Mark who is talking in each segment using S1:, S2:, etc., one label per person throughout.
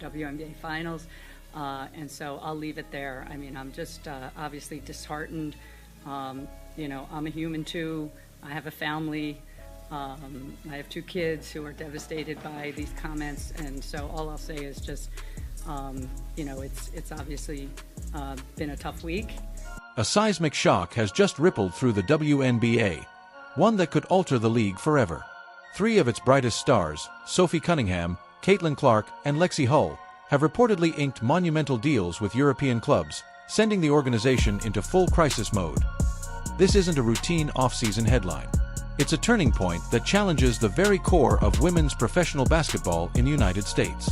S1: WNBA Finals. And so I'll leave it there. I mean, I'm just obviously disheartened. You know, I'm a human too. I have a family. I have 2 kids who are devastated by these comments. And so all I'll say is just, you know, it's obviously been a tough week.
S2: A seismic shock has just rippled through the WNBA, one that could alter the league forever. 3 of its brightest stars, Sophie Cunningham, Caitlin Clark, and Lexie Hull, have reportedly inked monumental deals with European clubs, sending the organization into full crisis mode. This isn't a routine off-season headline. It's a turning point that challenges the very core of women's professional basketball in the United States.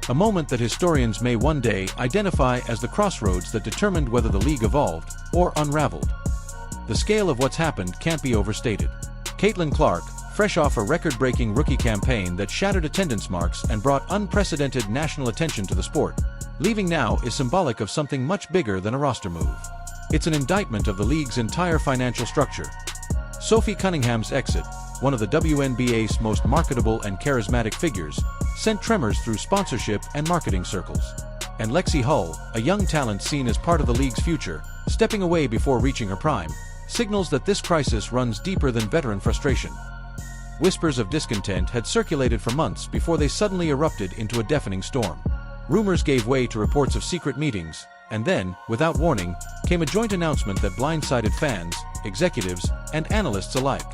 S2: A moment that historians may one day identify as the crossroads that determined whether the league evolved or unraveled. The scale of what's happened can't be overstated. Caitlin Clark, fresh off a record-breaking rookie campaign that shattered attendance marks and brought unprecedented national attention to the sport, leaving now is symbolic of something much bigger than a roster move. It's an indictment of the league's entire financial structure. Sophie Cunningham's exit, one of the WNBA's most marketable and charismatic figures, sent tremors through sponsorship and marketing circles. And Lexie Hull, a young talent seen as part of the league's future, stepping away before reaching her prime, signals that this crisis runs deeper than veteran frustration. Whispers of discontent had circulated for months before they suddenly erupted into a deafening storm. Rumors gave way to reports of secret meetings, and then, without warning, came a joint announcement that blindsided fans, executives, and analysts alike.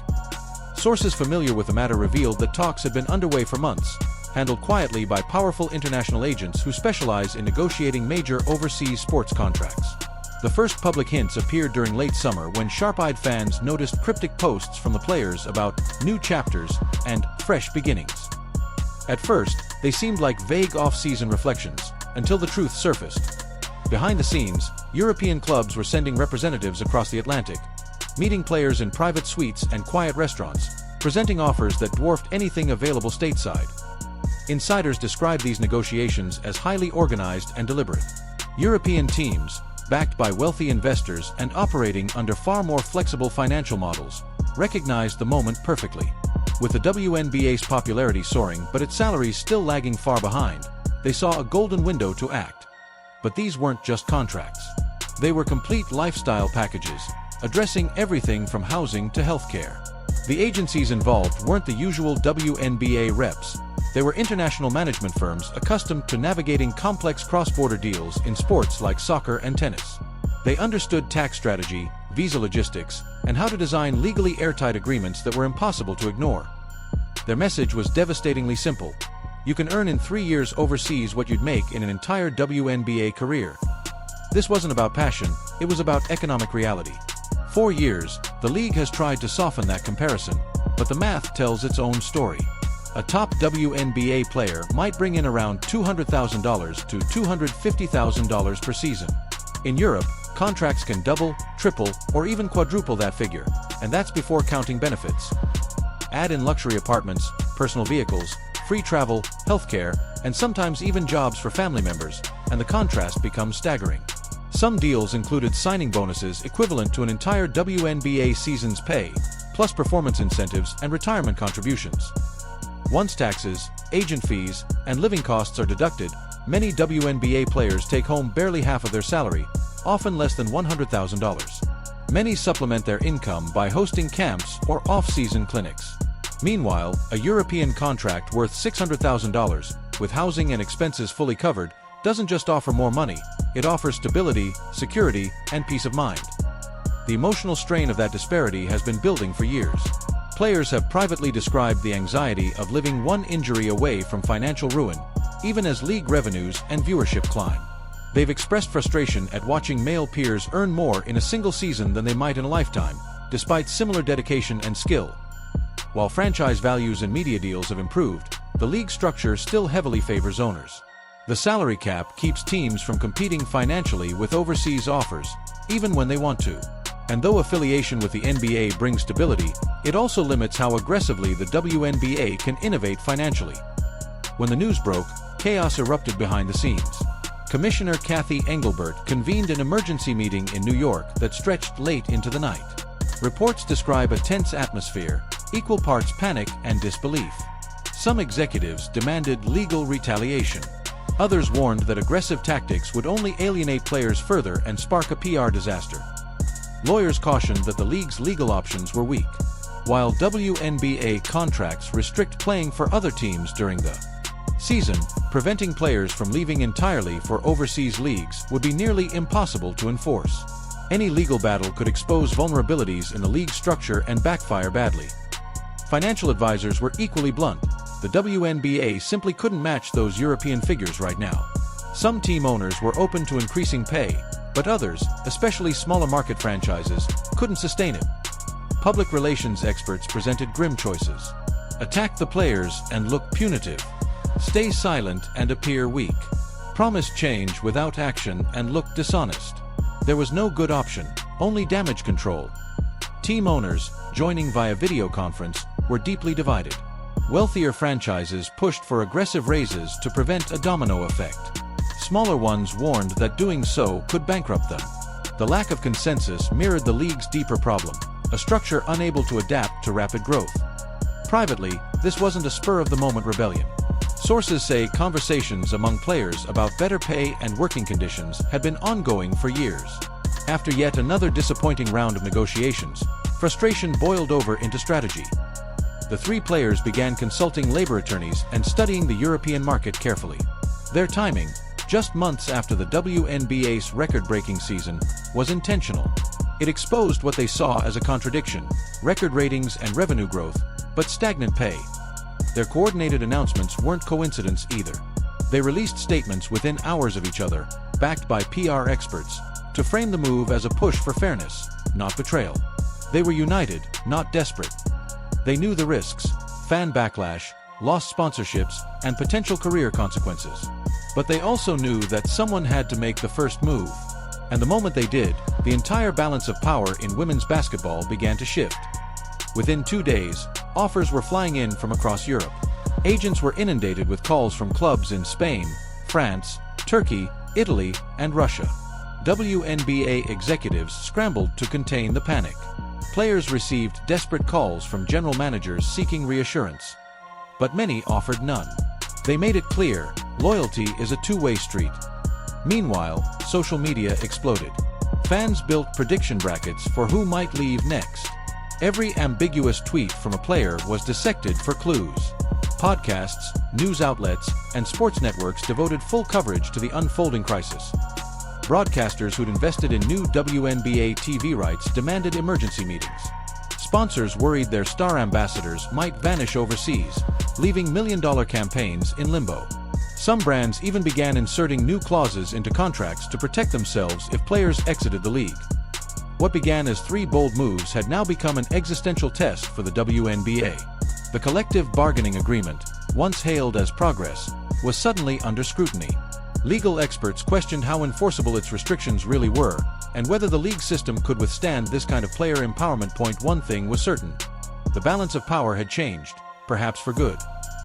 S2: Sources familiar with the matter revealed that talks had been underway for months, handled quietly by powerful international agents who specialize in negotiating major overseas sports contracts. The first public hints appeared during late summer when sharp-eyed fans noticed cryptic posts from the players about new chapters and fresh beginnings. At first, they seemed like vague off-season reflections, until the truth surfaced. Behind the scenes, European clubs were sending representatives across the Atlantic, meeting players in private suites and quiet restaurants, presenting offers that dwarfed anything available stateside. Insiders described these negotiations as highly organized and deliberate. European teams, backed by wealthy investors and operating under far more flexible financial models, recognized the moment perfectly. With the WNBA's popularity soaring but its salaries still lagging far behind, they saw a golden window to act. But these weren't just contracts. They were complete lifestyle packages, addressing everything from housing to healthcare. The agencies involved weren't the usual WNBA reps. They were international management firms accustomed to navigating complex cross-border deals in sports like soccer and tennis. They understood tax strategy, visa logistics, and how to design legally airtight agreements that were impossible to ignore. Their message was devastatingly simple. You can earn in 3 years overseas what you'd make in an entire WNBA career. This wasn't about passion, it was about economic reality. 4 years, the league has tried to soften that comparison, but the math tells its own story. A top WNBA player might bring in around $200,000 to $250,000 per season. In Europe, contracts can double, triple, or even quadruple that figure, and that's before counting benefits. Add in luxury apartments, personal vehicles, free travel, healthcare, and sometimes even jobs for family members, and the contrast becomes staggering. Some deals included signing bonuses equivalent to an entire WNBA season's pay, plus performance incentives and retirement contributions. Once taxes, agent fees, and living costs are deducted, many WNBA players take home barely half of their salary, often less than $100,000. Many supplement their income by hosting camps or off-season clinics. Meanwhile, a European contract worth $600,000, with housing and expenses fully covered, doesn't just offer more money, it offers stability, security, and peace of mind. The emotional strain of that disparity has been building for years. Players have privately described the anxiety of living one injury away from financial ruin, even as league revenues and viewership climb. They've expressed frustration at watching male peers earn more in a single season than they might in a lifetime, despite similar dedication and skill. While franchise values and media deals have improved, the league structure still heavily favors owners. The salary cap keeps teams from competing financially with overseas offers, even when they want to. And though affiliation with the NBA brings stability, it also limits how aggressively the WNBA can innovate financially. When the news broke, chaos erupted behind the scenes. Commissioner Kathy Engelbert convened an emergency meeting in New York that stretched late into the night. Reports describe a tense atmosphere, equal parts panic and disbelief. Some executives demanded legal retaliation. Others warned that aggressive tactics would only alienate players further and spark a PR disaster. Lawyers cautioned that the league's legal options were weak, while WNBA contracts restrict playing for other teams during the season. Preventing players from leaving entirely for overseas leagues would be nearly impossible to enforce. Any legal battle could expose vulnerabilities in the league structure and backfire badly. Financial advisors were equally blunt. The WNBA simply couldn't match those European figures right now. Some team owners were open to increasing pay, but others, especially smaller market franchises, couldn't sustain it. Public relations experts presented grim choices. Attack the players and look punitive. Stay silent and appear weak. Promise change without action and look dishonest. There was no good option, only damage control. Team owners, joining via video conference, were deeply divided. Wealthier franchises pushed for aggressive raises to prevent a domino effect. Smaller ones warned that doing so could bankrupt them. The lack of consensus mirrored the league's deeper problem, a structure unable to adapt to rapid growth. Privately, this wasn't a spur-of-the-moment rebellion. Sources say conversations among players about better pay and working conditions had been ongoing for years. After yet another disappointing round of negotiations, frustration boiled over into strategy. The three players began consulting labor attorneys and studying the European market carefully. Their timing, just months after the WNBA's record-breaking season, was intentional. It exposed what they saw as a contradiction: record ratings and revenue growth, but stagnant pay. Their coordinated announcements weren't coincidence either. They released statements within hours of each other, backed by PR experts, to frame the move as a push for fairness, not betrayal. They were united, not desperate. They knew the risks: fan backlash, lost sponsorships, and potential career consequences. But they also knew that someone had to make the first move. And the moment they did, the entire balance of power in women's basketball began to shift. Within 2 days, offers were flying in from across Europe. Agents were inundated with calls from clubs in Spain, France, Turkey, Italy, and Russia. WNBA executives scrambled to contain the panic. Players received desperate calls from general managers seeking reassurance. But many offered none. They made it clear, loyalty is a two-way street. Meanwhile, social media exploded. Fans built prediction brackets for who might leave next. Every ambiguous tweet from a player was dissected for clues. Podcasts, news outlets, and sports networks devoted full coverage to the unfolding crisis. Broadcasters who'd invested in new WNBA TV rights demanded emergency meetings. Sponsors worried their star ambassadors might vanish overseas, leaving million-dollar campaigns in limbo. Some brands even began inserting new clauses into contracts to protect themselves if players exited the league. What began as 3 bold moves had now become an existential test for the WNBA. The collective bargaining agreement, once hailed as progress, was suddenly under scrutiny. Legal experts questioned how enforceable its restrictions really were, and whether the league system could withstand this kind of player empowerment. One thing was certain: the balance of power had changed, perhaps for good.